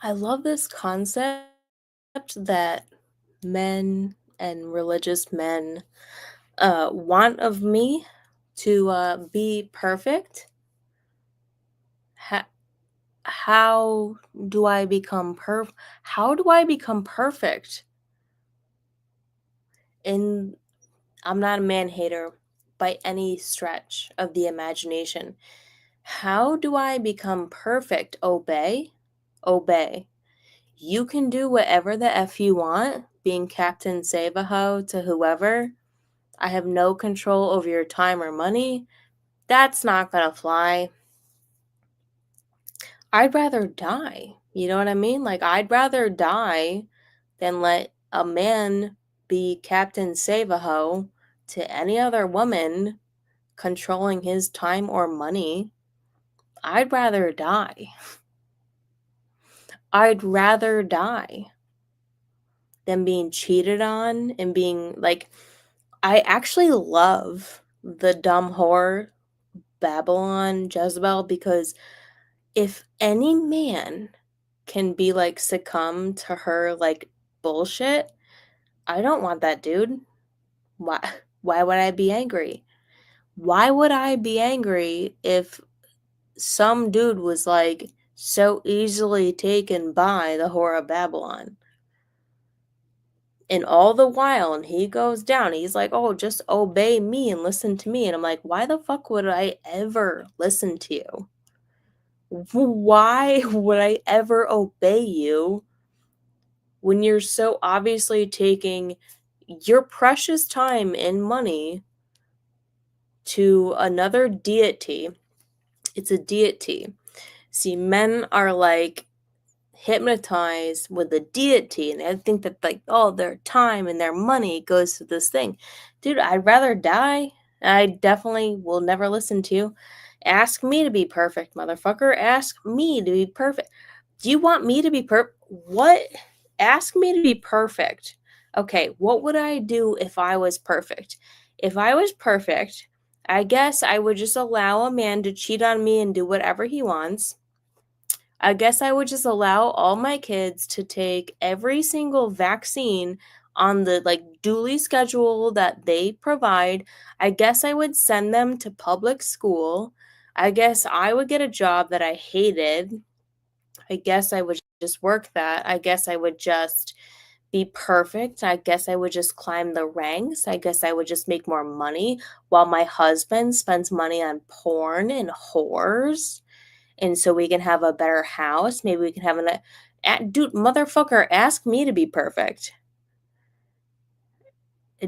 I love this concept that men and religious men want of me to be perfect. Ha- how do I become How do I become perfect? And I'm not a man hater by any stretch of the imagination. How do I become perfect? Obey, obey. You can do whatever the f you want, being Captain Save a Ho to whoever. I have no control over your time or money. That's not gonna fly. I'd rather die. You know what I mean? Like, I'd rather die than let a man be Captain Save a Ho to any other woman controlling his time or money. I'd rather die. I'd rather die than being cheated on and being like, I actually love the dumb whore Babylon Jezebel because if any man can be like succumb to her like bullshit, I don't want that dude. Why why would I be angry? Why would I be angry if some dude was like so easily taken by the whore of Babylon? And all the while, and he goes down, he's like, "Oh, just obey me and listen to me." And I'm like, "Why the fuck would I ever listen to you? Why would I ever obey you when you're so obviously taking your precious time and money to another deity?" It's a deity. See, men are like hypnotized with the deity and I think that like all their time and their money goes to this thing. Dude, I'd rather die. I definitely will never listen to you. Ask me to be perfect, motherfucker. Ask me to be perfect. Do you want me to be what? Ask me to be perfect. Okay, what would I do if I was perfect? If I was perfect, I guess I would just allow a man to cheat on me and do whatever he wants. I guess I would just allow all my kids to take every single vaccine on the like duly schedule that they provide. I guess I would send them to public school. I guess I would get a job that I hated. I guess I would just work that. I guess I would just be perfect. I guess I would just climb the ranks. I guess I would just make more money while my husband spends money on porn and whores and so we can have a better house. Maybe we can have dude, motherfucker, ask me to be perfect.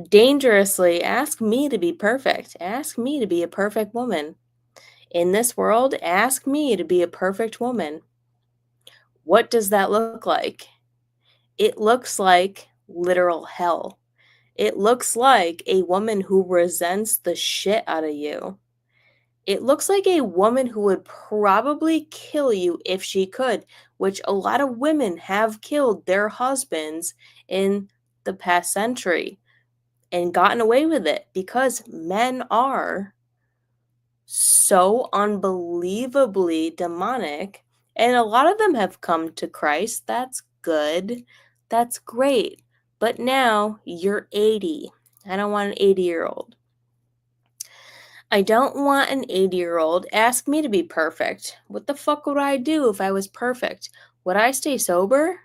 Dangerously, ask me to be perfect. Ask me to be a perfect woman. In this world, ask me to be a perfect woman. What does that look like? It looks like literal hell. It looks like a woman who resents the shit out of you. It looks like a woman who would probably kill you if she could, which a lot of women have killed their husbands in the past century and gotten away with it because men are so unbelievably demonic. And a lot of them have come to Christ. That's good. That's great. But now you're 80. I don't want an 80-year-old. I don't want an 80-year-old. Ask me to be perfect. What the fuck would I do if I was perfect? Would I stay sober?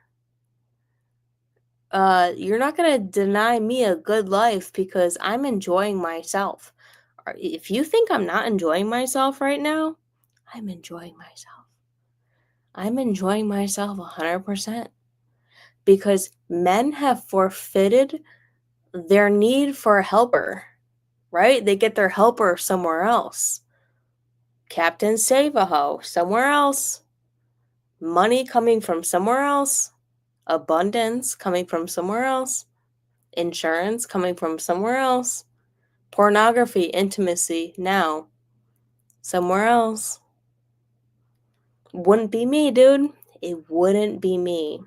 You're not gonna deny me a good life because I'm enjoying myself. If you think I'm not enjoying myself right now, I'm enjoying myself. I'm enjoying myself 100% because men have forfeited their need for a helper, right? They get their helper somewhere else. Captain Save-A-Ho, somewhere else. Money coming from somewhere else. Abundance coming from somewhere else. Insurance coming from somewhere else. Pornography, intimacy, now. Somewhere else. Wouldn't be me, dude. It wouldn't be me.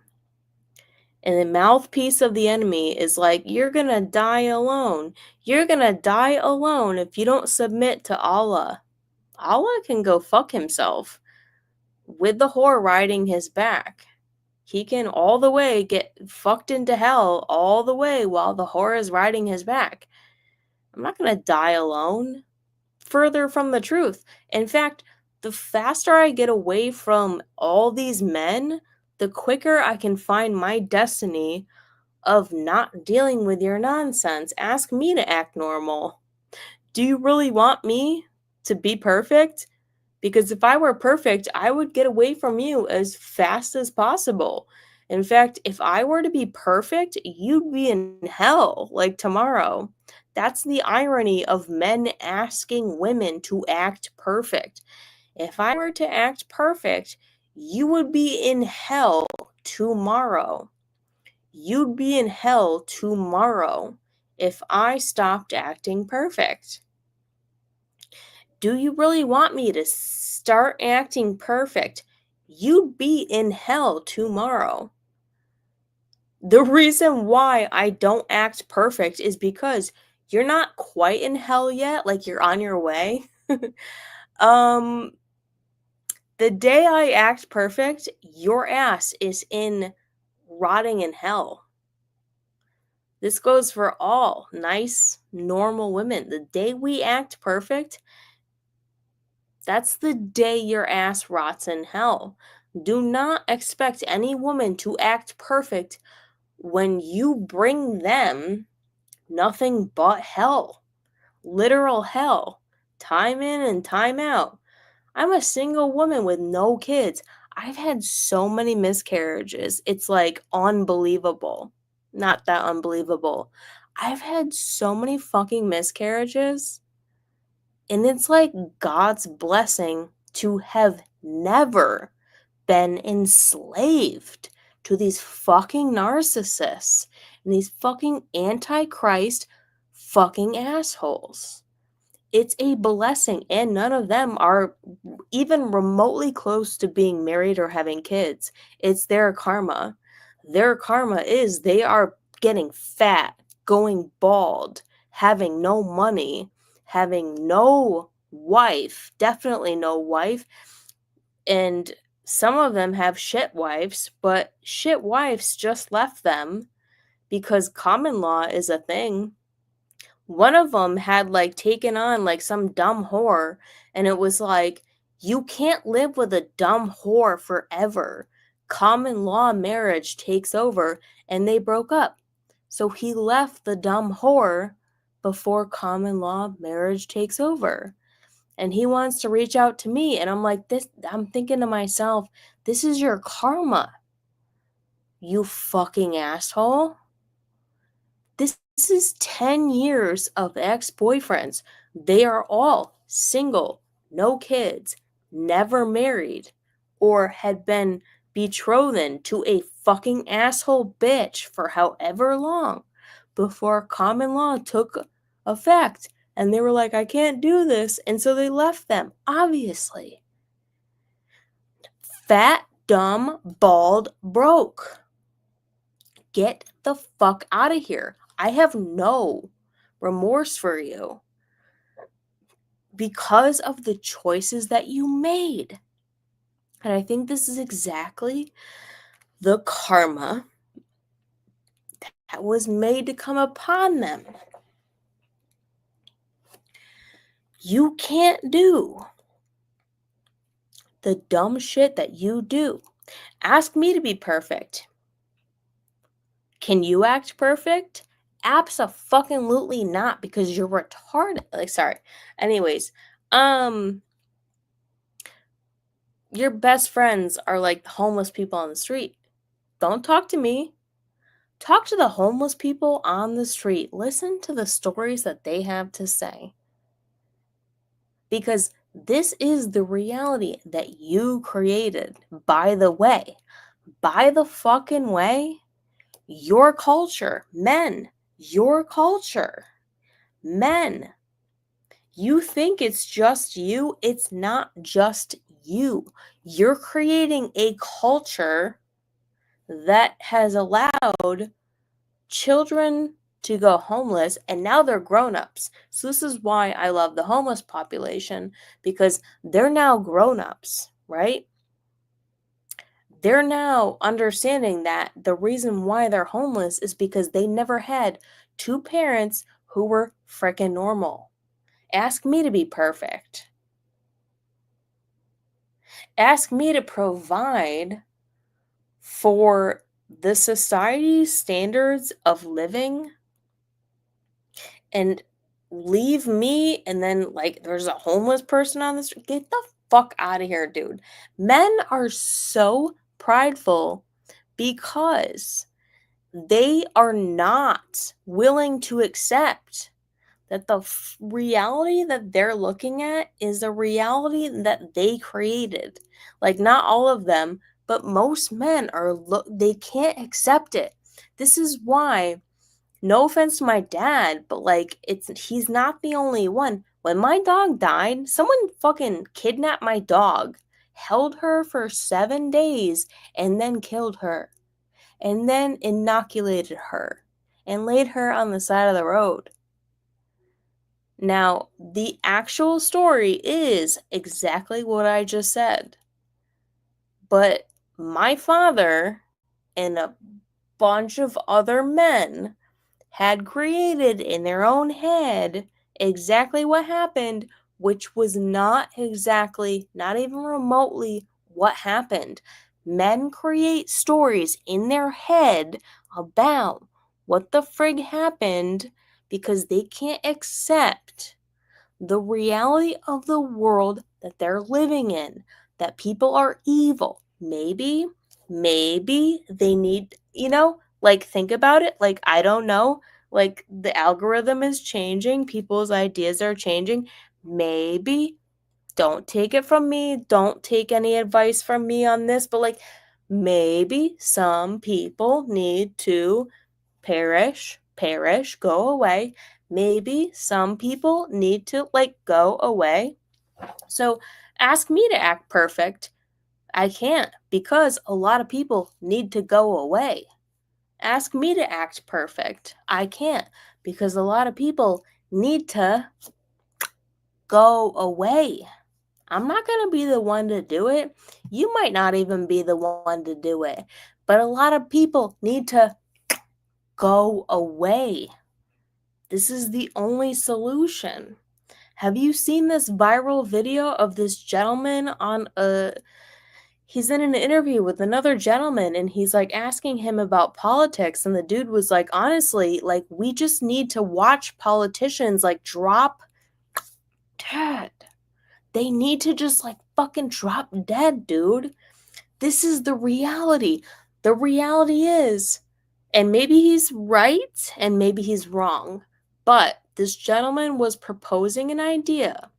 And the mouthpiece of the enemy is like, you're gonna die alone. You're gonna die alone if you don't submit to Allah. Allah can go fuck himself with the whore riding his back. he can all the way get fucked into hell all the way while the whore is riding his back. I'm not gonna die alone. Further from the truth. In fact, the faster I get away from all these men, the quicker I can find my destiny of not dealing with your nonsense. Ask me to act normal. Do you really want me to be perfect? Because if I were perfect, I would get away from you as fast as possible. In fact, if I were to be perfect, you'd be in hell like tomorrow. That's the irony of men asking women to act perfect. If I were to act perfect, you would be in hell tomorrow. You'd be in hell tomorrow if I stopped acting perfect. Do you really want me to start acting perfect? You'd be in hell tomorrow. The reason why I don't act perfect is because you're not quite in hell yet, like you're on your way. um the day I act perfect, your ass is in rotting in hell. This goes for all nice, normal women. The day we act perfect, that's the day your ass rots in hell. Do not expect any woman to act perfect when you bring them nothing but hell. Literal hell. Time in and time out. I'm a single woman with no kids. I've had so many miscarriages. It's like unbelievable. Not that unbelievable. I've had so many fucking miscarriages. And it's like God's blessing to have never been enslaved to these fucking narcissists and these fucking antichrist fucking assholes. It's a blessing, and none of them are even remotely close to being married or having kids. It's their karma. Their karma is they are getting fat, going bald, having no money, having no wife, definitely no wife. And some of them have shit wives, but shit wives just left them because common law is a thing. One of them had, like, taken on, like, some dumb whore, and it was like, "You can't live with a dumb whore forever. Common law marriage takes over," and they broke up. So he left the dumb whore before common law marriage takes over. And he wants to reach out to me, and I'm like, I'm thinking to myself, "This is your karma, you fucking asshole." This is 10 years of ex-boyfriends. They are all single, no kids, never married, or had been betrothed to a fucking asshole bitch for however long before common law took effect. And they were like, "I can't do this." And so they left them, obviously. Fat, dumb, bald, broke. Get the fuck out of here. I have no remorse for you because of the choices that you made. And I think this is exactly the karma that was made to come upon them. You can't do the dumb shit that you do. Ask me to be perfect. Can you act perfect? Abso-fucking-lutely not, because you're retarded. Like, sorry. Anyways, your best friends are like the homeless people on the street. Don't talk to me. Talk to the homeless people on the street. Listen to the stories that they have to say. Because this is the reality that you created. By the way, by the fucking way, your culture, men, your culture, men, you think it's just you. It's not just you. You're creating a culture that has allowed children to go homeless, and now they're grown-ups. So this is why I love the homeless population, because they're now grown-ups, right? they're now understanding that the reason why they're homeless is because they never had two parents who were frickin' normal. Ask me to be perfect. Ask me to provide for the society's standards of living and leave me and then like there's a homeless person on the street. Get the fuck out of here, dude. Men are so prideful because they are not willing to accept that the reality that they're looking at is a reality that they created. Like, not all of them, but most men they can't accept it. This is why, no offense to my dad, but like, he's not the only one. When my dog died, someone fucking kidnapped my dog, held her for 7 days, and then killed her, and then inoculated her, and laid her on the side of the road. Now, the actual story is exactly what I just said. But my father and a bunch of other men had created in their own head exactly what happened, which was not exactly, not even remotely what happened. Men create stories in their head about what the frig happened because they can't accept the reality of the world that they're living in, that people are evil. Maybe they need, like, think about it. Like, I don't know. Like, the algorithm is changing, people's ideas are changing. Maybe, don't take it from me, don't take any advice from me on this, but like, maybe some people need to perish, go away. Maybe some people need to like go away. So ask me to act perfect. I can't because a lot of people need to go away. Ask me to act perfect. I can't because a lot of people need to go away. I'm not going to be the one to do it. You might not even be the one to do it. But a lot of people need to go away. This is the only solution. Have you seen this viral video of this gentleman he's in an interview with another gentleman and he's like asking him about politics and the dude was like, honestly, like we just need to watch politicians like drop dead. They need to just like fucking drop dead, dude. This is the reality. The reality is, and maybe he's right and maybe he's wrong, but this gentleman was proposing an idea.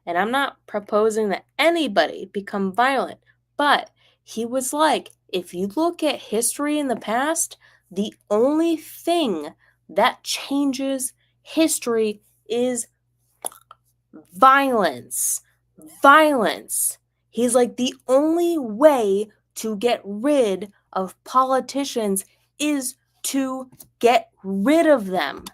And I'm not proposing that anybody become violent, but he was like, if you look at history in the past, the only thing that changes history is violence. Violence. He's like, the only way to get rid of politicians is to get rid of them.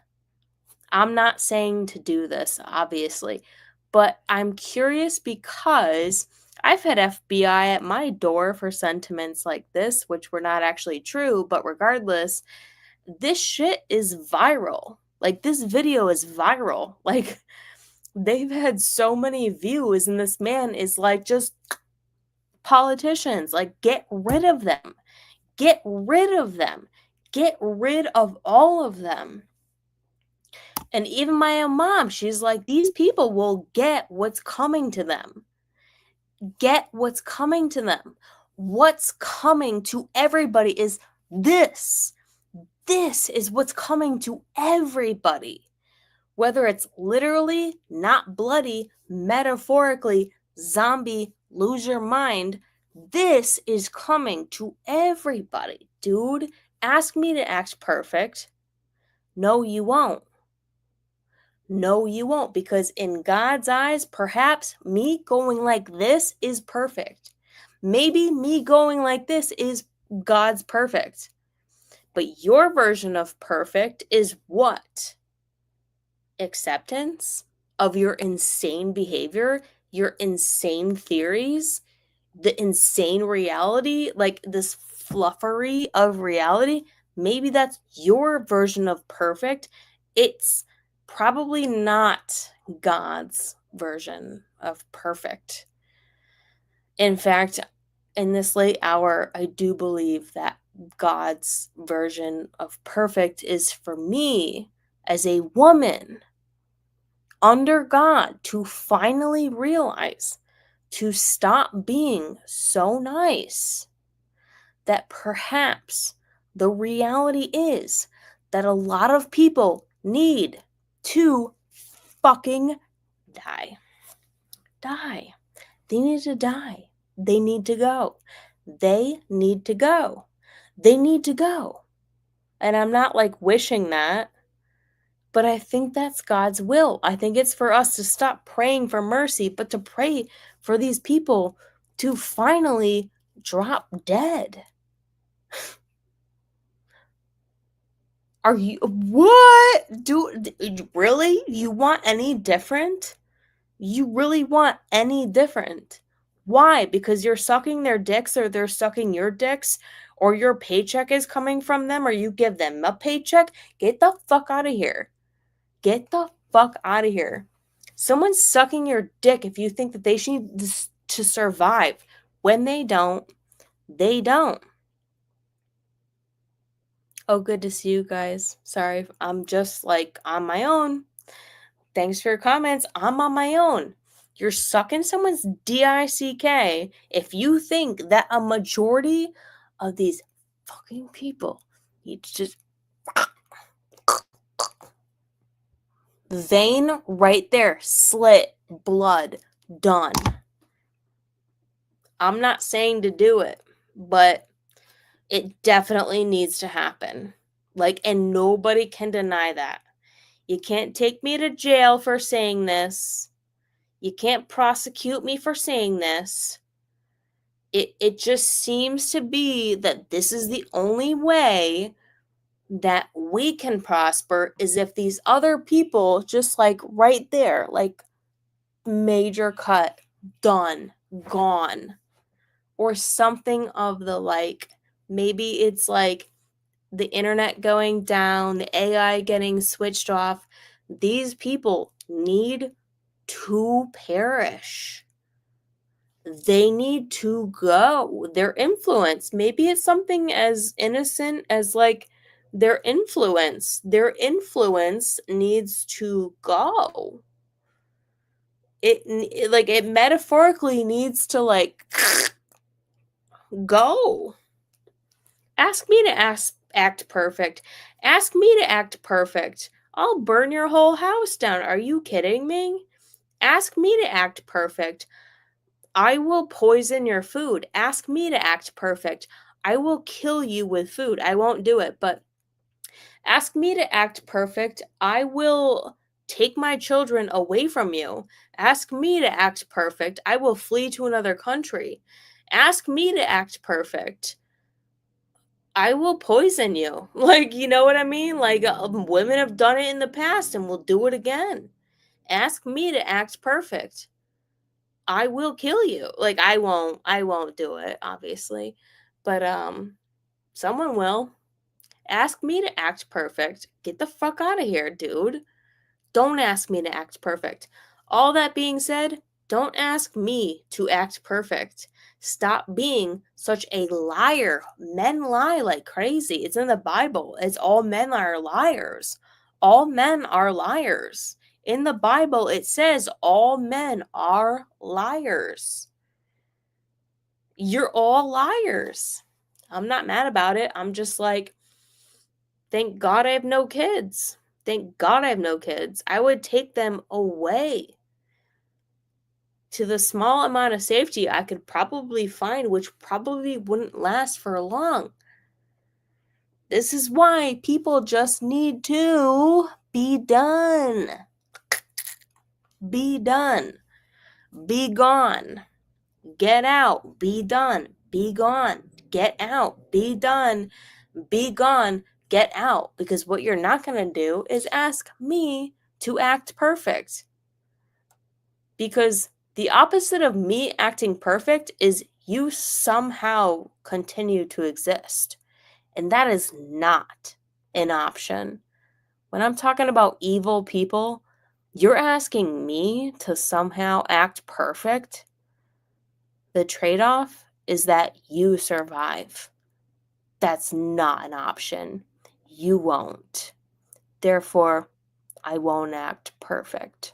I'm not saying to do this, obviously, but I'm curious because I've had FBI at my door for sentiments like this, which were not actually true, but regardless, this shit is viral. Like, this video is viral. Like, they've had so many views, and this man is like, just politicians, like, get rid of them. Get rid of them. Get rid of all of them. And even my own mom, she's like, these people will get what's coming to them. Get what's coming to them. What's coming to everybody is this. This is what's coming to everybody. Whether it's literally, not bloody, metaphorically, zombie, lose your mind, this is coming to everybody. Dude, ask me to act perfect. No, you won't. No, you won't, because in God's eyes, perhaps me going like this is perfect. Maybe me going like this is God's perfect. But your version of perfect is what? Acceptance of your insane behavior, your insane theories, the insane reality, like this fluffery of reality, maybe that's your version of perfect. It's probably not God's version of perfect. In fact, in this late hour, I do believe that God's version of perfect is for me as a woman under God to finally realize, to stop being so nice, that perhaps the reality is that a lot of people need to fucking die. Die. They need to die. They need to go. They need to go. They need to go. And I'm not like wishing that, but I think that's God's will. I think it's for us to stop praying for mercy, but to pray for these people to finally drop dead. Are you what? Really? You want any different? You really want any different? Why? Because you're sucking their dicks or they're sucking your dicks or your paycheck is coming from them or you give them a paycheck? Get the fuck out of here. Get the fuck out of here. Someone's sucking your dick if you think that they should to survive. When they don't, they don't. Oh, good to see you guys. Sorry, I'm just like on my own. Thanks for your comments. I'm on my own. You're sucking someone's dick if you think that a majority of these fucking people need to just vein right there, slit, blood, done. I'm not saying to do it, but it definitely needs to happen. Like, and nobody can deny that. You can't take me to jail for saying this. You can't prosecute me for saying this. It just seems to be that this is the only way that we can prosper is if these other people just like right there, like major cut, done, gone, or something of the like. Maybe it's like the internet going down, the AI getting switched off. These people need to perish. They need to go. Their influence, maybe it's something as innocent as like their influence. Their influence needs to go. It like it metaphorically needs to like go. Ask me to act perfect. Ask me to act perfect. I'll burn your whole house down. Are you kidding me? Ask me to act perfect. I will poison your food. Ask me to act perfect. I will kill you with food. I won't do it, but ask me to act perfect. I will take my children away from you. Ask me to act perfect. I will flee to another country. Ask me to act perfect. I will poison you. Like, you know what I mean? Like, women have done it in the past and will do it again. Ask me to act perfect. I will kill you. Like, I won't do it, obviously. But, someone will. Ask me to act perfect. Get the fuck out of here, dude. Don't ask me to act perfect. All that being said, don't ask me to act perfect. Stop being such a liar. Men lie like crazy. It's in the Bible. It's all men are liars. All men are liars. In the Bible, it says all men are liars. You're all liars. I'm not mad about it. I'm just like, thank God I have no kids. Thank God I have no kids. I would take them away to the small amount of safety I could probably find, which probably wouldn't last for long. This is why people just need to be done. Be done. Be gone. Get out. Be done. Be gone. Get out. Be done. Be gone. Get out. Because what you're not going to do is ask me to act perfect. Because the opposite of me acting perfect is you somehow continue to exist. And that is not an option. When I'm talking about evil people, you're asking me to somehow act perfect? The trade-off is that you survive. That's not an option. You won't. Therefore, I won't act perfect.